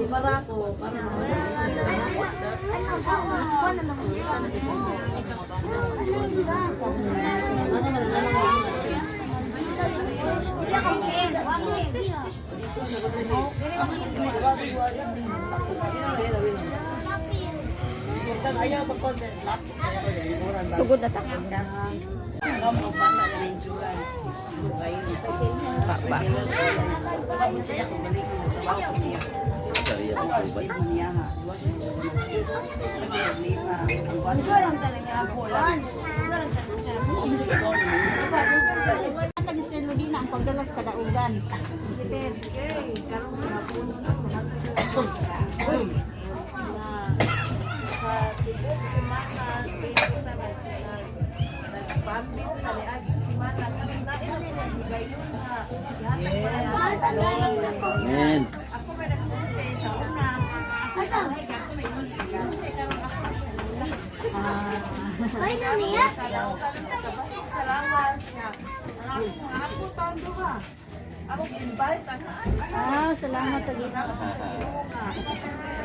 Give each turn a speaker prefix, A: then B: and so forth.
A: Barako, para
B: Sugod na ta.
A: ang pagdalas kadaugan. Sa tibok semana, nagpambit sa liaging semana, kasi nailaligayun na.
C: Amen.
A: Ako may nagsulti sa una. Ako sa hig, ako may musiga. Kasi karoon ako
D: Ay, naniya?
A: sa lautan sa kabasok sa lawas nga. Mga ako taon doon. Ako invite.
B: Ah, salamat sa gina.
A: Ako sa